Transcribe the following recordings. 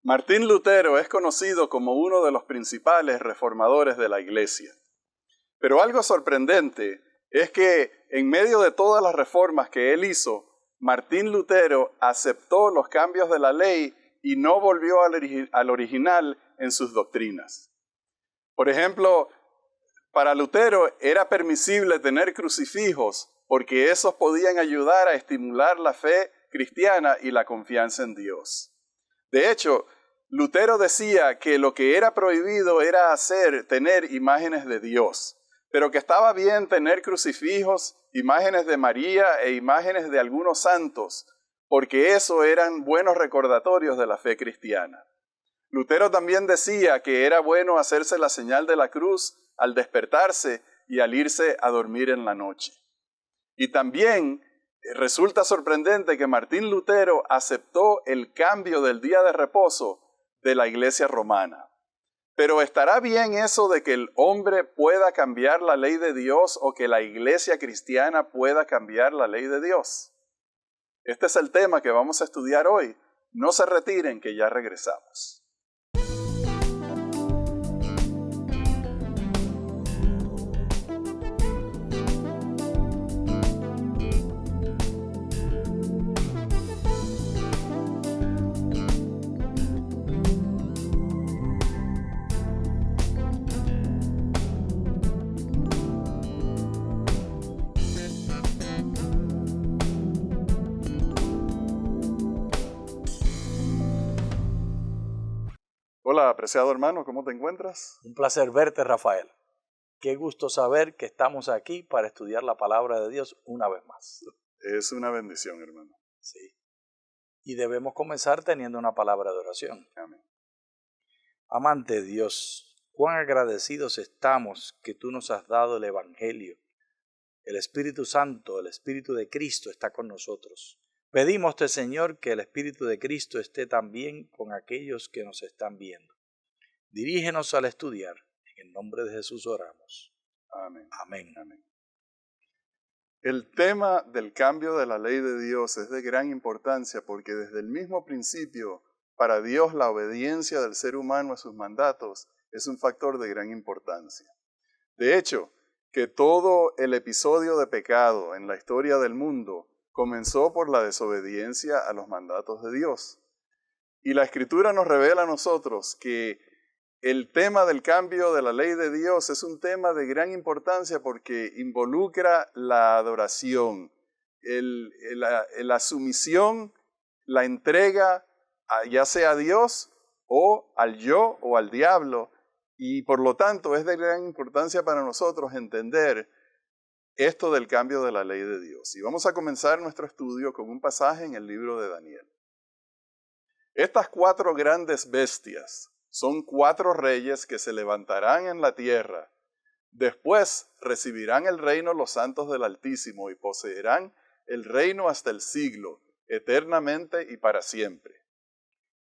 Martín Lutero es conocido como uno de los principales reformadores de la Iglesia. Pero algo sorprendente es que en medio de todas las reformas que él hizo, Martín Lutero aceptó los cambios de la ley y no volvió al original en sus doctrinas. Por ejemplo, para Lutero era permisible tener crucifijos porque esos podían ayudar a estimular la fe cristiana y la confianza en Dios. De hecho, Lutero decía que lo que era prohibido era tener imágenes de Dios, pero que estaba bien tener crucifijos, imágenes de María e imágenes de algunos santos, porque eso eran buenos recordatorios de la fe cristiana. Lutero también decía que era bueno hacerse la señal de la cruz al despertarse y al irse a dormir en la noche. Y también resulta sorprendente que Martín Lutero aceptó el cambio del día de reposo de la Iglesia romana. Pero ¿estará bien eso de que el hombre pueda cambiar la ley de Dios o que la Iglesia cristiana pueda cambiar la ley de Dios? Este es el tema que vamos a estudiar hoy. No se retiren, que ya regresamos. Hola, apreciado hermano, ¿cómo te encuentras? Un placer verte, Rafael. Qué gusto saber que estamos aquí para estudiar la palabra de Dios una vez más. Es una bendición, hermano. Sí. Y debemos comenzar teniendo una palabra de oración. Amén. Amante Dios, cuán agradecidos estamos que tú nos has dado el Evangelio. El Espíritu Santo, el Espíritu de Cristo está con nosotros. Pedimos, Señor, que el Espíritu de Cristo esté también con aquellos que nos están viendo. Dirígenos al estudiar. En el nombre de Jesús oramos. Amén. Amén. Amén. El tema del cambio de la ley de Dios es de gran importancia porque desde el mismo principio, para Dios la obediencia del ser humano a sus mandatos es un factor de gran importancia. De hecho, que todo el episodio de pecado en la historia del mundo comenzó por la desobediencia a los mandatos de Dios. Y la Escritura nos revela a nosotros que el tema del cambio de la ley de Dios es un tema de gran importancia porque involucra la adoración, la sumisión, la entrega, ya sea a Dios o al yo o al diablo. Y por lo tanto es de gran importancia para nosotros entender esto del cambio de la ley de Dios. Y vamos a comenzar nuestro estudio con un pasaje en el libro de Daniel. Estas 4 grandes bestias son 4 reyes que se levantarán en la tierra. Después recibirán el reino los santos del Altísimo y poseerán el reino hasta el siglo, eternamente y para siempre.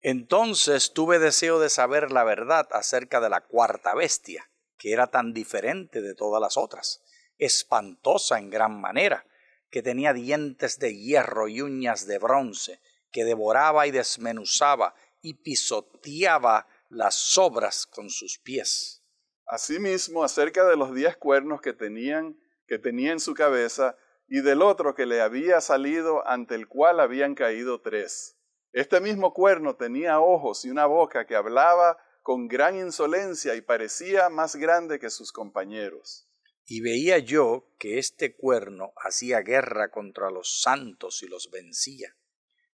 Entonces tuve deseo de saber la verdad acerca de la 4ª bestia, que era tan diferente de todas las otras, espantosa en gran manera, que tenía dientes de hierro y uñas de bronce, que devoraba y desmenuzaba y pisoteaba las sobras con sus pies. Asimismo, acerca de los 10 cuernos que tenía en su cabeza y del otro que le había salido, ante el cual habían caído 3. Este mismo cuerno tenía ojos y una boca que hablaba con gran insolencia y parecía más grande que sus compañeros. Y veía yo que este cuerno hacía guerra contra los santos y los vencía,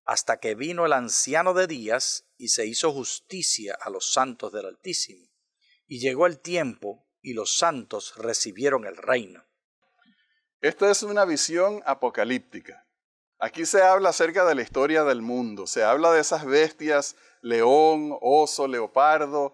hasta que vino el anciano de días y se hizo justicia a los santos del Altísimo. Y llegó el tiempo y los santos recibieron el reino. Esta es una visión apocalíptica. Aquí se habla acerca de la historia del mundo, se habla de esas bestias, león, oso, leopardo,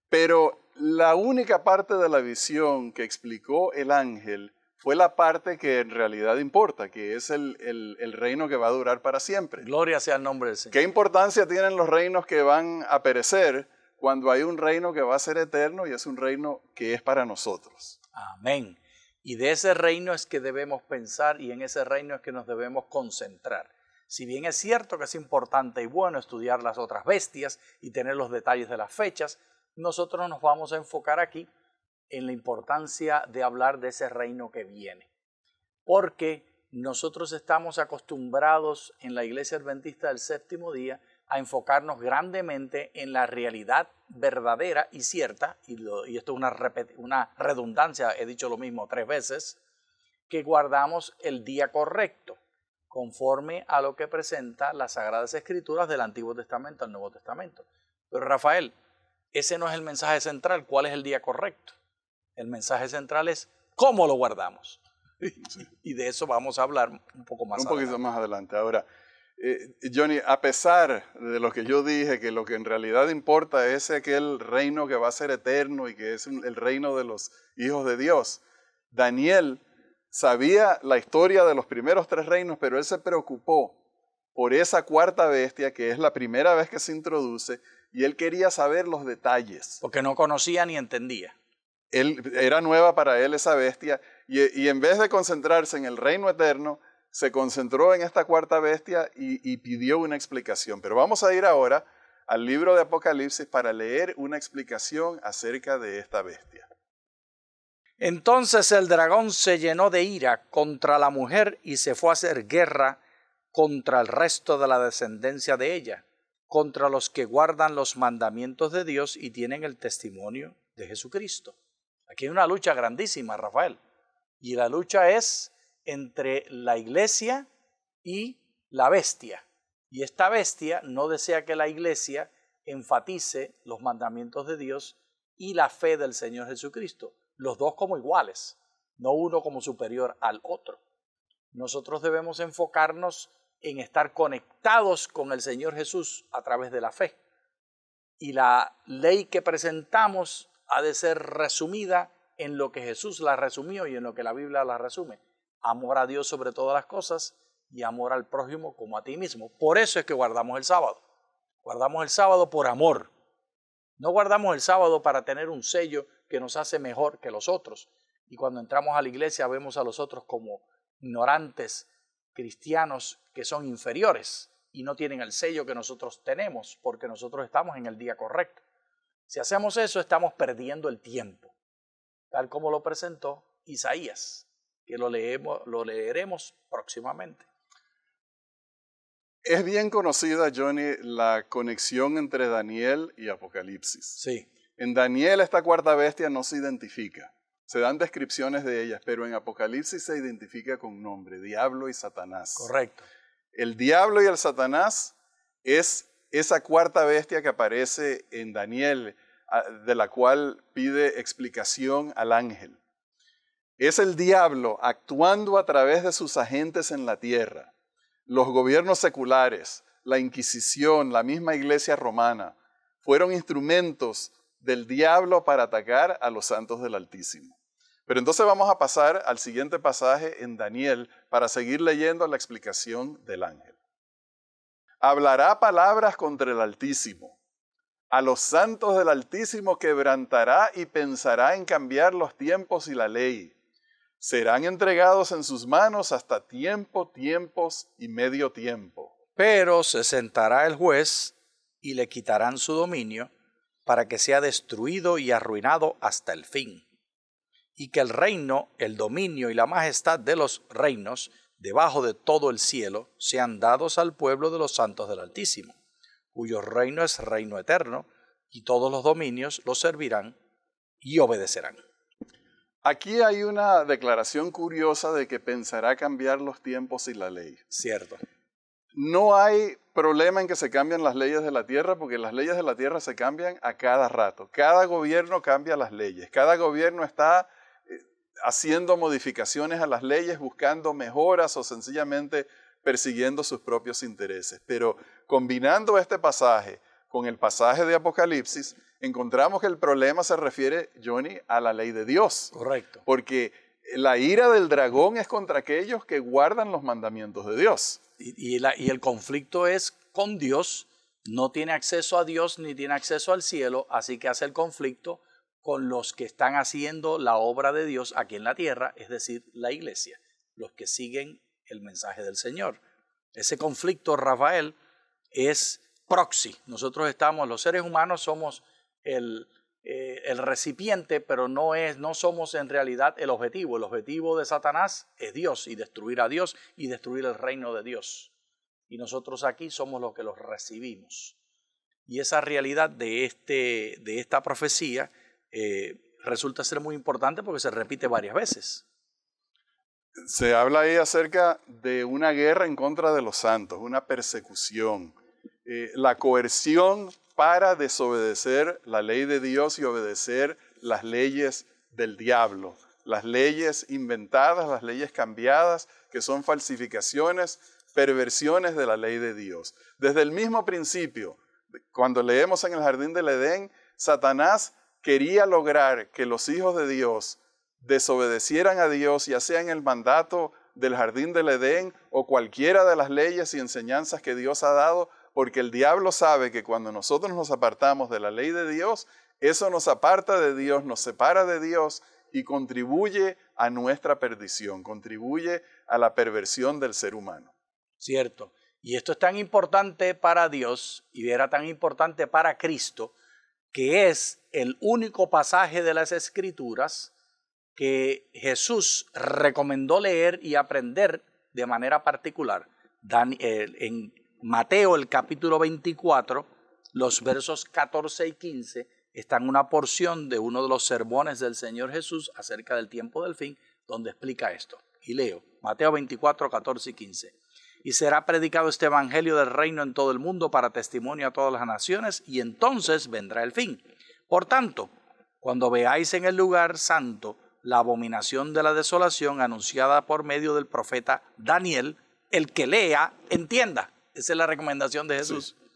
pero la única parte de la visión que explicó el ángel fue la parte que en realidad importa, que es el reino que va a durar para siempre. Gloria sea el nombre del Señor. ¿Qué importancia tienen los reinos que van a perecer cuando hay un reino que va a ser eterno y es un reino que es para nosotros? Amén. Y de ese reino es que debemos pensar y en ese reino es que nos debemos concentrar. Si bien es cierto que es importante y bueno estudiar las otras bestias y tener los detalles de las fechas, nosotros nos vamos a enfocar aquí en la importancia de hablar de ese reino que viene. Porque nosotros estamos acostumbrados en la Iglesia Adventista del Séptimo Día a enfocarnos grandemente en la realidad verdadera y cierta, y esto es una redundancia, he dicho lo mismo 3 veces, que guardamos el día correcto, conforme a lo que presenta las Sagradas Escrituras del Antiguo Testamento al Nuevo Testamento. Pero Rafael, ese no es el mensaje central. ¿Cuál es el día correcto? El mensaje central es cómo lo guardamos. Y de eso vamos a hablar un poco más adelante. Un poquito más adelante. Ahora, Johnny, a pesar de lo que yo dije, que lo que en realidad importa es aquel reino que va a ser eterno y que es el reino de los hijos de Dios, Daniel sabía la historia de los primeros 3 reinos, pero él se preocupó por esa cuarta bestia, que es la primera vez que se introduce, y él quería saber los detalles. Porque no conocía ni entendía. Era nueva para él esa bestia, y en vez de concentrarse en el reino eterno, se concentró en esta cuarta bestia y pidió una explicación. Pero vamos a ir ahora al libro de Apocalipsis para leer una explicación acerca de esta bestia. Entonces el dragón se llenó de ira contra la mujer y se fue a hacer guerra contra el resto de la descendencia de ella, contra los que guardan los mandamientos de Dios y tienen el testimonio de Jesucristo. Aquí hay una lucha grandísima, Rafael, y la lucha es entre la iglesia y la bestia. Y esta bestia no desea que la iglesia enfatice los mandamientos de Dios y la fe del Señor Jesucristo, los dos como iguales, no uno como superior al otro. Nosotros debemos enfocarnos en estar conectados con el Señor Jesús a través de la fe. Y la ley que presentamos ha de ser resumida en lo que Jesús la resumió y en lo que la Biblia la resume. Amor a Dios sobre todas las cosas y amor al prójimo como a ti mismo. Por eso es que guardamos el sábado. Guardamos el sábado por amor. No guardamos el sábado para tener un sello que nos hace mejor que los otros. Y cuando entramos a la iglesia vemos a los otros como ignorantes cristianos que son inferiores y no tienen el sello que nosotros tenemos porque nosotros estamos en el día correcto. Si hacemos eso, estamos perdiendo el tiempo, tal como lo presentó Isaías, que lo leeremos próximamente. Es bien conocida, Johnny, la conexión entre Daniel y Apocalipsis. Sí. En Daniel esta cuarta bestia no se identifica. Se dan descripciones de ellas, pero en Apocalipsis se identifica con nombre, Diablo y Satanás. Correcto. El Diablo y el Satanás es esa cuarta bestia que aparece en Daniel, de la cual pide explicación al ángel. Es el diablo actuando a través de sus agentes en la tierra. Los gobiernos seculares, la Inquisición, la misma Iglesia romana, fueron instrumentos del diablo para atacar a los santos del Altísimo. Pero entonces vamos a pasar al siguiente pasaje en Daniel para seguir leyendo la explicación del ángel. Hablará palabras contra el Altísimo. A los santos del Altísimo quebrantará y pensará en cambiar los tiempos y la ley. Serán entregados en sus manos hasta tiempos y medio tiempo. Pero se sentará el juez y le quitarán su dominio para que sea destruido y arruinado hasta el fin. Y que el reino, el dominio y la majestad de los reinos debajo de todo el cielo sean dados al pueblo de los santos del Altísimo, cuyo reino es reino eterno, y todos los dominios los servirán y obedecerán. Aquí hay una declaración curiosa de que pensará cambiar los tiempos y la ley. Cierto. No hay problema en que se cambien las leyes de la tierra, porque las leyes de la tierra se cambian a cada rato. Cada gobierno cambia las leyes. Cada gobierno está haciendo modificaciones a las leyes, buscando mejoras o sencillamente persiguiendo sus propios intereses. Pero combinando este pasaje con el pasaje de Apocalipsis, encontramos que el problema se refiere, Johnny, a la ley de Dios. Correcto. Porque la ira del dragón es contra aquellos que guardan los mandamientos de Dios. Y el conflicto es con Dios. No tiene acceso a Dios ni tiene acceso al cielo, así que hace el conflicto con los que están haciendo la obra de Dios aquí en la tierra, es decir, la iglesia, los que siguen el mensaje del Señor. Ese conflicto, Rafael, es proxy. Nosotros los seres humanos somos el recipiente, pero no somos en realidad el objetivo. El objetivo de Satanás es Dios y destruir a Dios y destruir el reino de Dios. Y nosotros aquí somos los que los recibimos. Y esa realidad de esta profecía resulta ser muy importante porque se repite varias veces. Se habla ahí acerca de una guerra en contra de los santos, una persecución, la coerción para desobedecer la ley de Dios y obedecer las leyes del diablo, las leyes inventadas, las leyes cambiadas, que son falsificaciones, perversiones de la ley de Dios. Desde el mismo principio, cuando leemos en el Jardín del Edén, Satanás quería lograr que los hijos de Dios desobedecieran a Dios, ya sea en el mandato del Jardín del Edén o cualquiera de las leyes y enseñanzas que Dios ha dado, porque el diablo sabe que cuando nosotros nos apartamos de la ley de Dios, eso nos aparta de Dios, nos separa de Dios y contribuye a nuestra perdición, contribuye a la perversión del ser humano. Cierto. Y esto es tan importante para Dios y era tan importante para Cristo, que es el único pasaje de las Escrituras que Jesús recomendó leer y aprender de manera particular. En Mateo, el capítulo 24, los versos 14 y 15, están una porción de uno de los sermones del Señor Jesús acerca del tiempo del fin, donde explica esto. Y leo, Mateo 24, 14 y 15. Y será predicado este evangelio del reino en todo el mundo para testimonio a todas las naciones, y entonces vendrá el fin. Por tanto, cuando veáis en el lugar santo la abominación de la desolación anunciada por medio del profeta Daniel, el que lea, entienda. Esa es la recomendación de Jesús. Sí.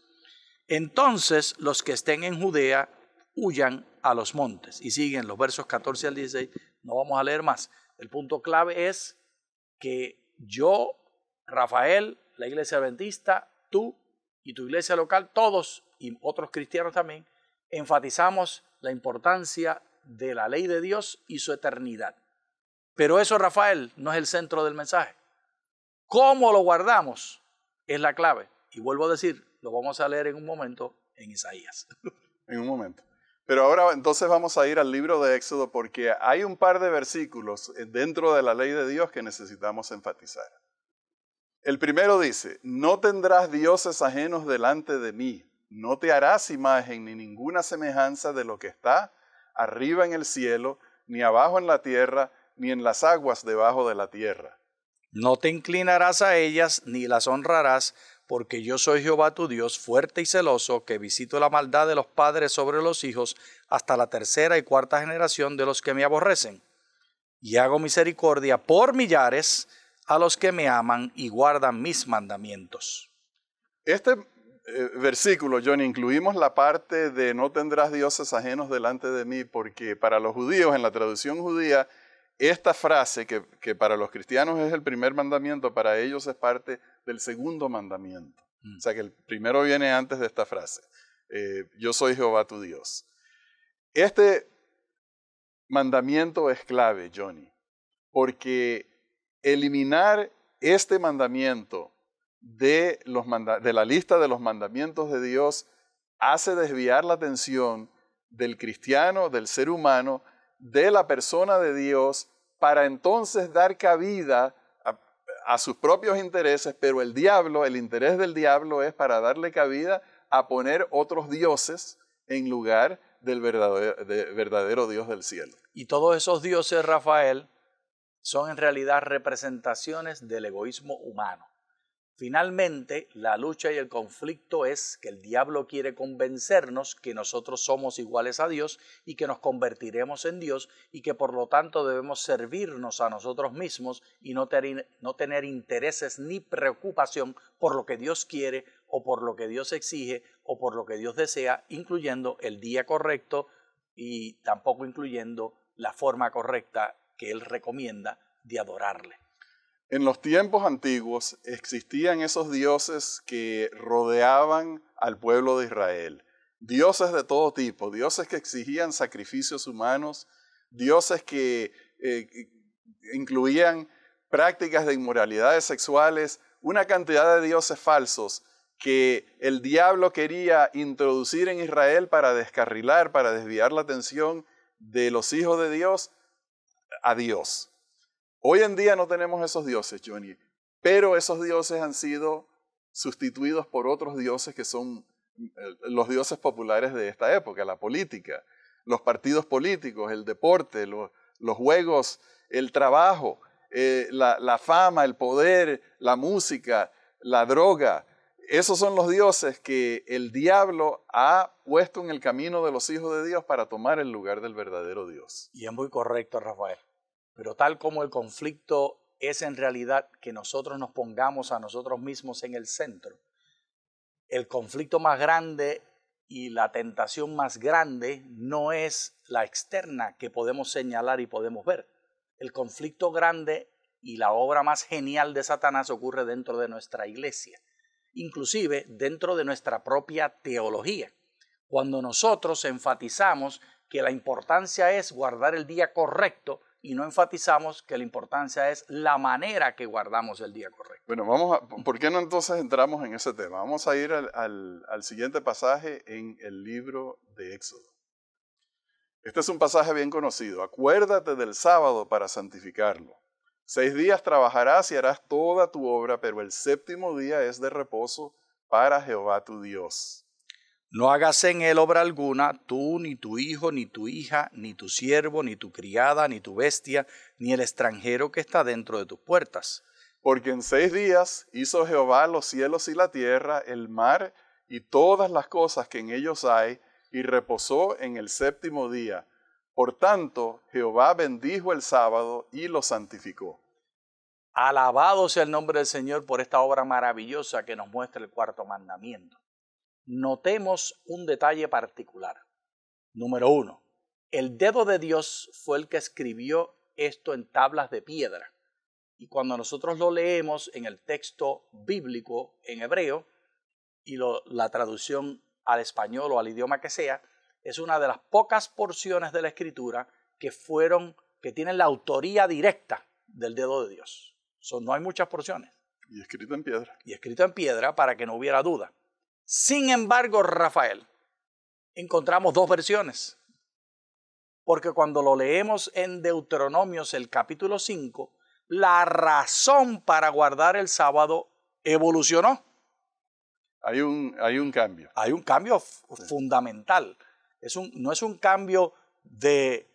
Entonces los que estén en Judea huyan a los montes. Y siguen los versos 14 al 16. No vamos a leer más. El punto clave es que yo, Rafael, la iglesia adventista, tú y tu iglesia local, todos y otros cristianos también, enfatizamos la importancia de la ley de Dios y su eternidad. Pero eso, Rafael, no es el centro del mensaje. ¿Cómo lo guardamos? Es la clave. Y vuelvo a decir, lo vamos a leer en un momento en Isaías. En un momento. Pero ahora entonces vamos a ir al libro de Éxodo porque hay un par de versículos dentro de la ley de Dios que necesitamos enfatizar. El primero dice, no tendrás dioses ajenos delante de mí, no te harás imagen ni ninguna semejanza de lo que está arriba en el cielo, ni abajo en la tierra, ni en las aguas debajo de la tierra. No te inclinarás a ellas, ni las honrarás, porque yo soy Jehová tu Dios, fuerte y celoso, que visito la maldad de los padres sobre los hijos, hasta la tercera y cuarta generación de los que me aborrecen. Y hago misericordia por millares a los que me aman y guardan mis mandamientos. Este versículo, Johnny, incluimos la parte de no tendrás dioses ajenos delante de mí, porque para los judíos, en la traducción judía, esta frase, que para los cristianos es el primer mandamiento, para ellos es parte del segundo mandamiento. O sea que el primero viene antes de esta frase. Yo soy Jehová tu Dios. Este mandamiento es clave, Johnny, porque eliminar este mandamiento de la lista de los mandamientos de Dios hace desviar la atención del cristiano, del ser humano, de la persona de Dios, para entonces dar cabida a sus propios intereses, pero el interés del diablo es para darle cabida a poner otros dioses en lugar del verdadero Dios del cielo. Y todos esos dioses, Rafael, son en realidad representaciones del egoísmo humano. Finalmente, la lucha y el conflicto es que el diablo quiere convencernos que nosotros somos iguales a Dios y que nos convertiremos en Dios y que por lo tanto debemos servirnos a nosotros mismos y no tener intereses ni preocupación por lo que Dios quiere o por lo que Dios exige o por lo que Dios desea, incluyendo el día correcto y tampoco incluyendo la forma correcta que Él recomienda de adorarle. En los tiempos antiguos existían esos dioses que rodeaban al pueblo de Israel. Dioses de todo tipo, dioses que exigían sacrificios humanos, dioses que incluían prácticas de inmoralidades sexuales una cantidad de dioses falsos que el diablo quería introducir en Israel para descarrilar, para desviar la atención de los hijos de Dios a Dios. Hoy en día no tenemos esos dioses, Johnny, pero esos dioses han sido sustituidos por otros dioses que son los dioses populares de esta época, la política, los partidos políticos, el deporte, los juegos, el trabajo, la fama, el poder, la música, la droga. Esos son los dioses que el diablo ha puesto en el camino de los hijos de Dios para tomar el lugar del verdadero Dios. Y es muy correcto, Rafael. Pero tal como el conflicto es en realidad que nosotros nos pongamos a nosotros mismos en el centro, el conflicto más grande y la tentación más grande no es la externa que podemos señalar y podemos ver. El conflicto grande y la obra más genial de Satanás ocurre dentro de nuestra iglesia, inclusive dentro de nuestra propia teología. Cuando nosotros enfatizamos que la importancia es guardar el día correcto y no enfatizamos que la importancia es la manera que guardamos el día correcto. Bueno, ¿por qué no entonces entramos en ese tema? Vamos a ir al siguiente pasaje en el libro de Éxodo. Este es un pasaje bien conocido. Acuérdate del sábado para santificarlo. 6 días trabajarás y harás toda tu obra, pero el séptimo día es de reposo para Jehová tu Dios. No hagas en él obra alguna, tú, ni tu hijo, ni tu hija, ni tu siervo, ni tu criada, ni tu bestia, ni el extranjero que está dentro de tus puertas. Porque en 6 días hizo Jehová los cielos y la tierra, el mar y todas las cosas que en ellos hay, y reposó en el séptimo día. Por tanto, Jehová bendijo el sábado y lo santificó. Alabado sea el nombre del Señor por esta obra maravillosa que nos muestra el cuarto mandamiento. Notemos un detalle particular. Número 1. El dedo de Dios fue el que escribió esto en tablas de piedra. Y cuando nosotros lo leemos en el texto bíblico en hebreo y la traducción al español o al idioma que sea, es una de las pocas porciones de la Escritura que tienen la autoría directa del dedo de Dios. No hay muchas porciones. Y escrito en piedra. Y escrito en piedra para que no hubiera duda. Sin embargo, Rafael, encontramos 2 versiones. Porque cuando lo leemos en Deuteronomios, el capítulo 5, la razón para guardar el sábado evolucionó. Hay un cambio. Hay un cambio fundamental. No es un cambio del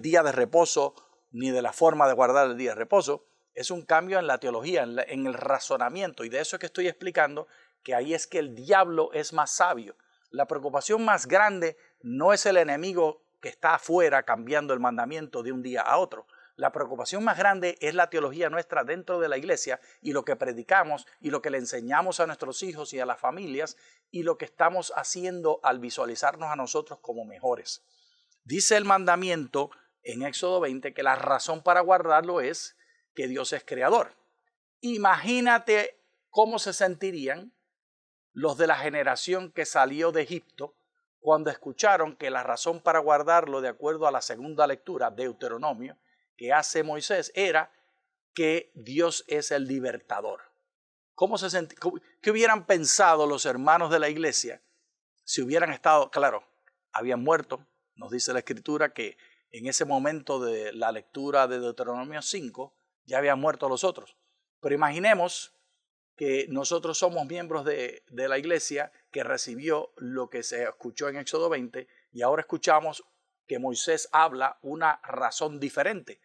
día de reposo ni de la forma de guardar el día de reposo. Es un cambio en la teología, en el razonamiento. Y de eso es que estoy explicando que ahí es que el diablo es más sabio. La preocupación más grande no es el enemigo que está afuera cambiando el mandamiento de un día a otro. La preocupación más grande es la teología nuestra dentro de la iglesia y lo que predicamos y lo que le enseñamos a nuestros hijos y a las familias y lo que estamos haciendo al visualizarnos a nosotros como mejores. Dice el mandamiento en Éxodo 20 que la razón para guardarlo es que Dios es creador. Imagínate cómo se sentirían los de la generación que salió de Egipto cuando escucharon que la razón para guardarlo, de acuerdo a la segunda lectura, Deuteronomio, que hace Moisés, era que Dios es el libertador. ¿Qué hubieran pensado los hermanos de la iglesia si hubieran estado, claro, habían muerto? Nos dice la Escritura que en ese momento de la lectura de Deuteronomio 5 ya habían muerto los otros. Pero imaginemos que nosotros somos miembros de la iglesia que recibió lo que se escuchó en Éxodo 20 y ahora escuchamos que Moisés habla una razón diferente.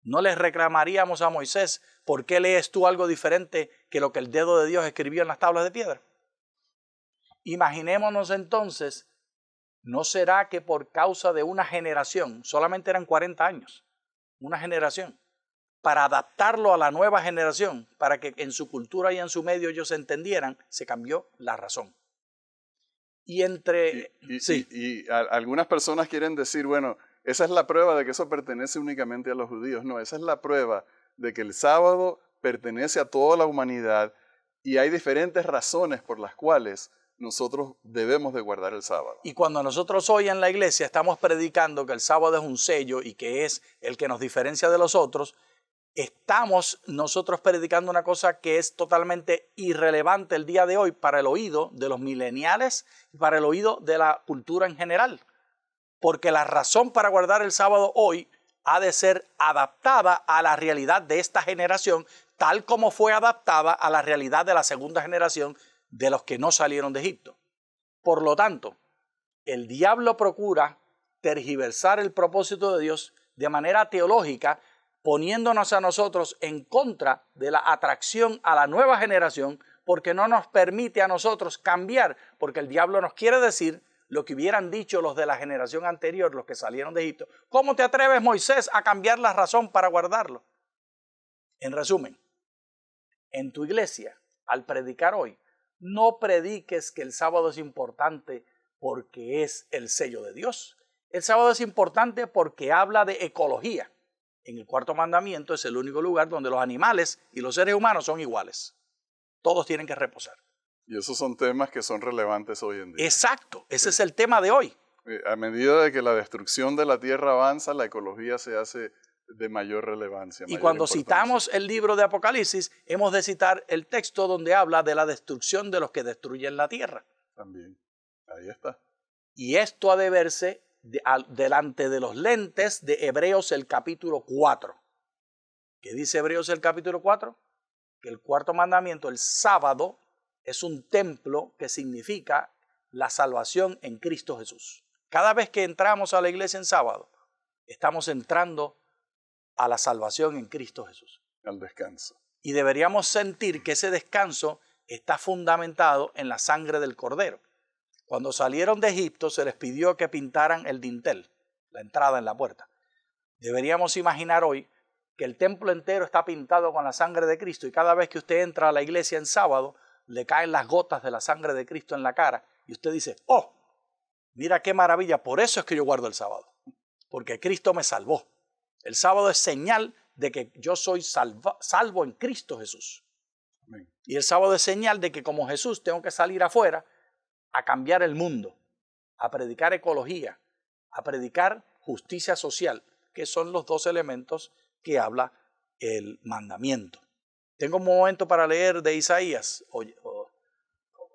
¿No les reclamaríamos a Moisés por qué lees tú algo diferente que lo que el dedo de Dios escribió en las tablas de piedra? Imaginémonos entonces, ¿no será que por causa de una generación, solamente eran 40 años, una generación, para adaptarlo a la nueva generación, para que en su cultura y en su medio ellos se entendieran, se cambió la razón? Y algunas personas quieren decir, bueno, esa es la prueba de que eso pertenece únicamente a los judíos. No, esa es la prueba de que el sábado pertenece a toda la humanidad y hay diferentes razones por las cuales nosotros debemos de guardar el sábado. Y cuando nosotros hoy en la iglesia estamos predicando que el sábado es un sello y que es el que nos diferencia de los otros, estamos nosotros predicando una cosa que es totalmente irrelevante el día de hoy para el oído de los mileniales y para el oído de la cultura en general. Porque la razón para guardar el sábado hoy ha de ser adaptada a la realidad de esta generación, tal como fue adaptada a la realidad de la segunda generación de los que no salieron de Egipto. Por lo tanto, el diablo procura tergiversar el propósito de Dios de manera teológica, poniéndonos a nosotros en contra de la atracción a la nueva generación, porque no nos permite a nosotros cambiar, porque el diablo nos quiere decir lo que hubieran dicho los de la generación anterior, los que salieron de Egipto. ¿Cómo te atreves, Moisés, a cambiar la razón para guardarlo? En resumen, en tu iglesia, al predicar hoy, no prediques que el sábado es importante porque es el sello de Dios. El sábado es importante porque habla de ecología. En el cuarto mandamiento es el único lugar donde los animales y los seres humanos son iguales. Todos tienen que reposar. Y esos son temas que son relevantes hoy en día. Exacto, ese es el tema de hoy. A medida de que la destrucción de la tierra avanza, la ecología se hace de mayor relevancia. Y cuando citamos el libro de Apocalipsis, hemos de citar el texto donde habla de la destrucción de los que destruyen la tierra. También, ahí está. Y esto ha de verse delante de los lentes de Hebreos el capítulo 4. ¿Qué dice Hebreos el capítulo 4? Que el cuarto mandamiento, el sábado, es un templo que significa la salvación en Cristo Jesús. Cada vez que entramos a la iglesia en sábado, estamos entrando a la salvación en Cristo Jesús. Al descanso. Y deberíamos sentir que ese descanso está fundamentado en la sangre del Cordero. Cuando salieron de Egipto se les pidió que pintaran el dintel, la entrada en la puerta. Deberíamos imaginar hoy que el templo entero está pintado con la sangre de Cristo y cada vez que usted entra a la iglesia en sábado le caen las gotas de la sangre de Cristo en la cara y usted dice, oh, mira qué maravilla, por eso es que yo guardo el sábado, porque Cristo me salvó. El sábado es señal de que yo soy salvo en Cristo Jesús. Amén. Y el sábado es señal de que como Jesús tengo que salir afuera a cambiar el mundo, a predicar ecología, a predicar justicia social, que son los dos elementos que habla el mandamiento. Tengo un momento para leer de Isaías.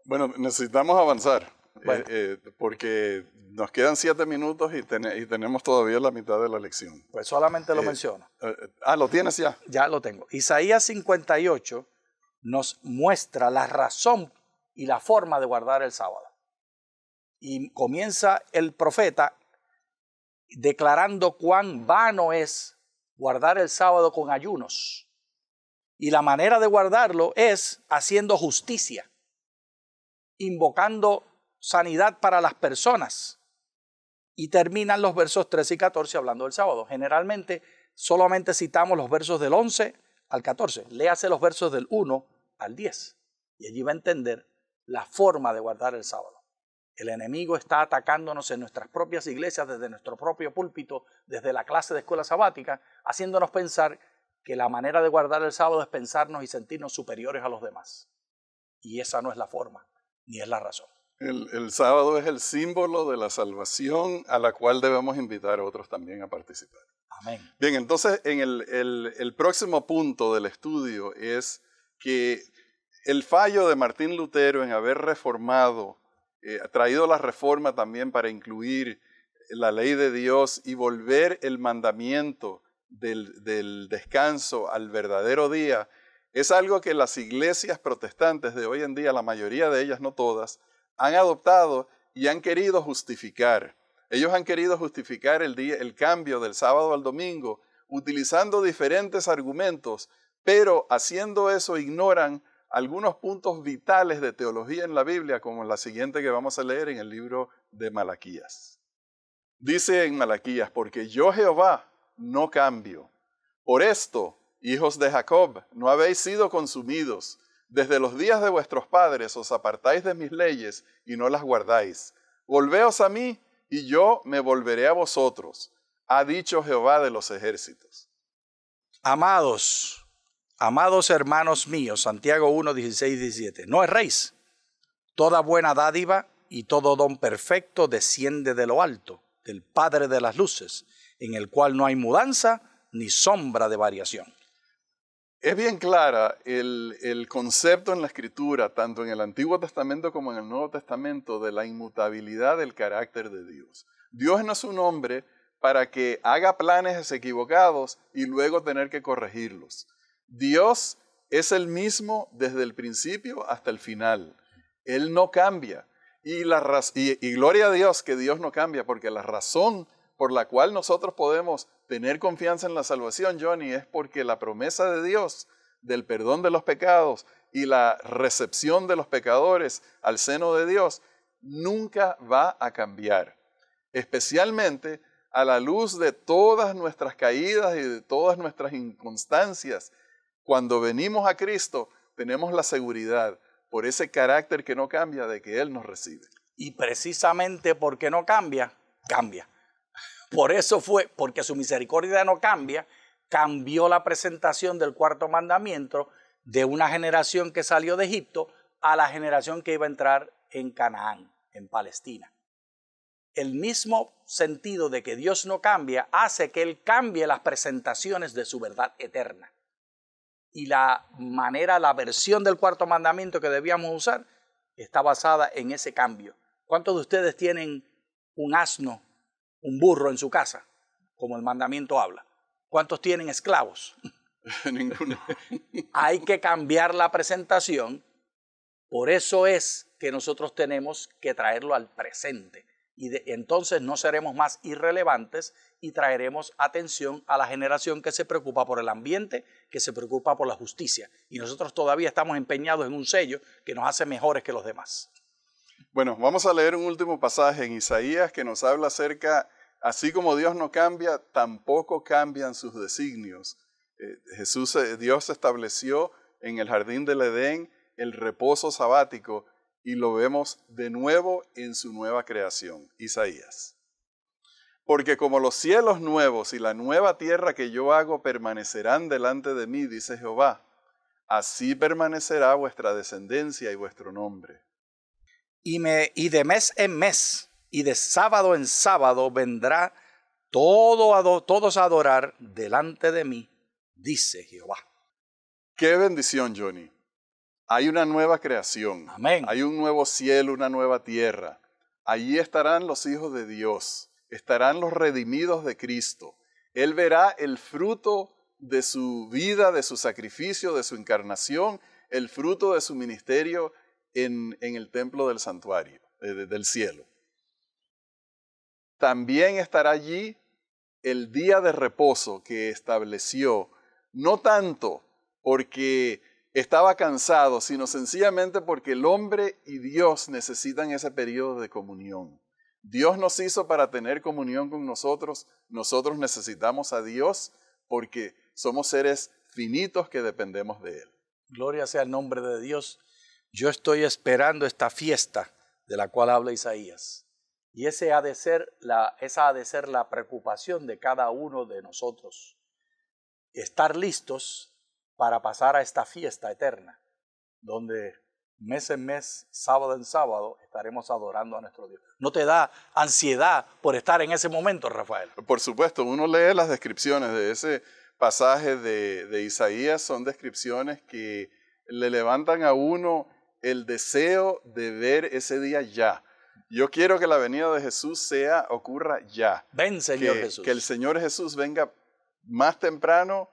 Bueno, necesitamos avanzar, Bueno. porque nos quedan 7 minutos y tenemos todavía la mitad de la lección. Pues solamente lo menciono. ¿Lo tienes ya? Ya lo tengo. Isaías 58 nos muestra la razón y la forma de guardar el sábado. Y comienza el profeta declarando cuán vano es guardar el sábado con ayunos. Y la manera de guardarlo es haciendo justicia, invocando sanidad para las personas. Y terminan los versos 13 y 14 hablando del sábado. Generalmente solamente citamos los versos del 11 al 14. Léase los versos del 1 al 10. Y allí va a entender la forma de guardar el sábado. El enemigo está atacándonos en nuestras propias iglesias, desde nuestro propio púlpito, desde la clase de escuela sabática, haciéndonos pensar que la manera de guardar el sábado es pensarnos y sentirnos superiores a los demás. Y esa no es la forma, ni es la razón. El sábado es el símbolo de la salvación a la cual debemos invitar a otros también a participar. Amén. Bien, entonces en el próximo punto del estudio es que el fallo de Martín Lutero en haber reformado, traído la reforma también para incluir la ley de Dios y volver el mandamiento del descanso al verdadero día, es algo que las iglesias protestantes de hoy en día, la mayoría de ellas, no todas, han adoptado y han querido justificar. Ellos han querido justificar el cambio del sábado al domingo utilizando diferentes argumentos, pero haciendo eso ignoran algunos puntos vitales de teología en la Biblia, como la siguiente que vamos a leer en el libro de Malaquías. Dice en Malaquías, porque yo Jehová no cambio. Por esto, hijos de Jacob, no habéis sido consumidos. Desde los días de vuestros padres os apartáis de mis leyes y no las guardáis. Volveos a mí y yo me volveré a vosotros, ha dicho Jehová de los ejércitos. Amados hermanos míos, Santiago 1, 16, 17, no erréis. Toda buena dádiva y todo don perfecto desciende de lo alto, del Padre de las luces, en el cual no hay mudanza ni sombra de variación. Es bien clara el concepto en la Escritura, tanto en el Antiguo Testamento como en el Nuevo Testamento, de la inmutabilidad del carácter de Dios. Dios no es un hombre para que haga planes equivocados y luego tener que corregirlos. Dios es el mismo desde el principio hasta el final. Él no cambia. Y gloria a Dios que Dios no cambia, porque la razón por la cual nosotros podemos tener confianza en la salvación, Johnny, es porque la promesa de Dios del perdón de los pecados y la recepción de los pecadores al seno de Dios nunca va a cambiar. Especialmente a la luz de todas nuestras caídas y de todas nuestras inconstancias. Cuando venimos a Cristo, tenemos la seguridad, por ese carácter que no cambia, de que Él nos recibe. Y precisamente porque no cambia, cambia. Por eso fue, porque su misericordia no cambia, cambió la presentación del cuarto mandamiento de una generación que salió de Egipto a la generación que iba a entrar en Canaán, en Palestina. El mismo sentido de que Dios no cambia hace que Él cambie las presentaciones de su verdad eterna. Y la versión del cuarto mandamiento que debíamos usar está basada en ese cambio. ¿Cuántos de ustedes tienen un asno, un burro en su casa, como el mandamiento habla? ¿Cuántos tienen esclavos? Ninguno. Hay que cambiar la presentación. Por eso es que nosotros tenemos que traerlo al presente. Entonces no seremos más irrelevantes y traeremos atención a la generación que se preocupa por el ambiente, que se preocupa por la justicia. Y nosotros todavía estamos empeñados en un sello que nos hace mejores que los demás. Bueno, vamos a leer un último pasaje en Isaías que nos habla acerca, así como Dios no cambia, tampoco cambian sus designios. Dios estableció en el jardín del Edén el reposo sabático y lo vemos de nuevo en su nueva creación. Isaías. Porque como los cielos nuevos y la nueva tierra que yo hago permanecerán delante de mí, dice Jehová, así permanecerá vuestra descendencia y vuestro nombre. Y de mes en mes y de sábado en sábado vendrá todos a adorar delante de mí, dice Jehová. Qué bendición, Johnny. Hay una nueva creación. Amén. Hay un nuevo cielo, una nueva tierra. Allí estarán los hijos de Dios. Estarán los redimidos de Cristo. Él verá el fruto de su vida, de su sacrificio, de su encarnación, el fruto de su ministerio en el templo del santuario, del cielo. También estará allí el día de reposo que estableció, no tanto porque estaba cansado, sino sencillamente porque el hombre y Dios necesitan ese periodo de comunión. Dios nos hizo para tener comunión con nosotros. Nosotros necesitamos a Dios porque somos seres finitos que dependemos de Él. Gloria sea el nombre de Dios. Yo estoy esperando esta fiesta de la cual habla Isaías. Y esa ha de ser la preocupación de cada uno de nosotros. Estar listos para pasar a esta fiesta eterna, donde mes en mes, sábado en sábado, estaremos adorando a nuestro Dios. ¿No te da ansiedad por estar en ese momento, Rafael? Por supuesto, uno lee las descripciones de ese pasaje de Isaías, son descripciones que le levantan a uno el deseo de ver ese día ya. Yo quiero que la venida de Jesús ocurra ya. Ven, Señor Jesús. Que el Señor Jesús venga más temprano,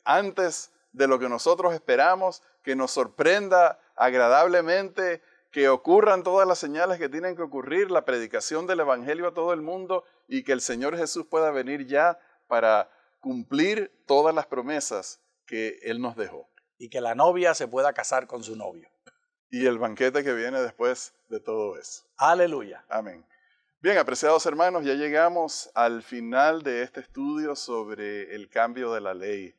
antes de lo que nosotros esperamos, que nos sorprenda agradablemente, que ocurran todas las señales que tienen que ocurrir, la predicación del Evangelio a todo el mundo y que el Señor Jesús pueda venir ya para cumplir todas las promesas que Él nos dejó. Y que la novia se pueda casar con su novio. Y el banquete que viene después de todo eso. Aleluya. Amén. Bien, apreciados hermanos, ya llegamos al final de este estudio sobre el cambio de la ley.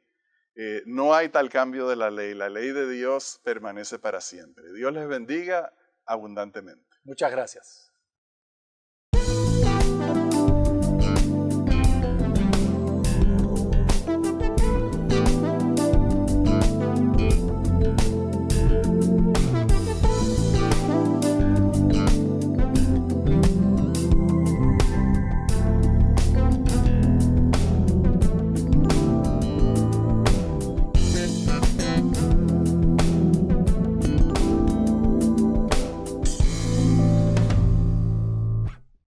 No hay tal cambio de la ley de Dios permanece para siempre. Dios les bendiga abundantemente. Muchas gracias.